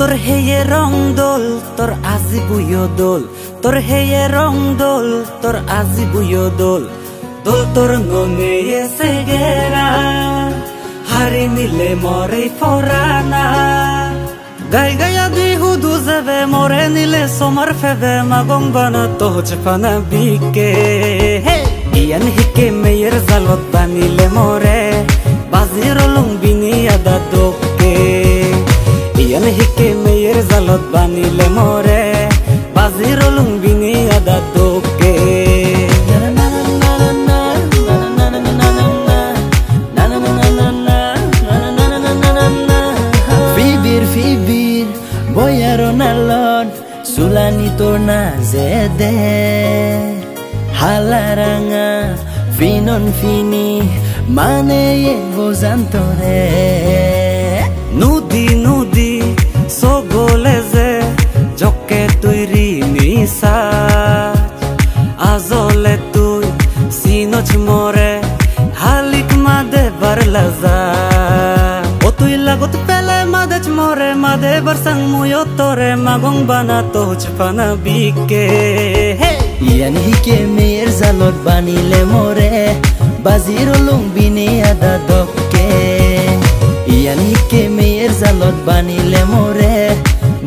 তোর হেয়ে রং দোল তোর আজি বুয়ো দোল তোর হেয়ে রং দোল তোর আজি বুয়ো দোল দোল তোর ননে এসে গেরা হারি নিলে মরে ফরানা গাই গায়া দুই হুদু যাবে মরে নিলে সোমার ফেবে মাগং বানা তোজ ফানা বিকে ইয়ান হিকে মেয়ের জালত বানিলে মরে বাজির লুঙ্গিনি আদা দোকে ইয়ান হিকে মেয়ের জালত বানিলে মরে বাজির লুঙ্গিনি আদা দোকে Fibir boyaro nalon sulani torna zede halaranga finon fini mane ye gozantore nudi nudi sogole ze jokke tuiri nisa azole tui sinoch more halik made barlaza o tui lagot pele madech more made barsang muyo tore magong bana toch pana bike yan hike mer zalot banile more baziro lungbini ada dokke yan hike mer zalot banile more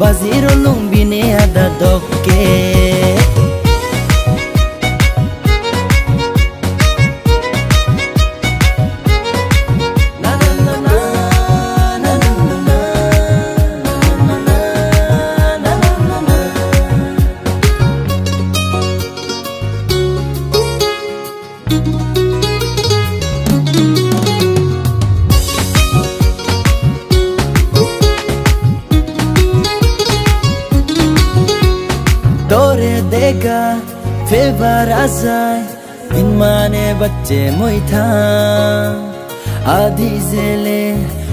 baziro lungbini ada dokke तोरे देगा favour आजाए दिन माने बच्चे मोई था आधी जेले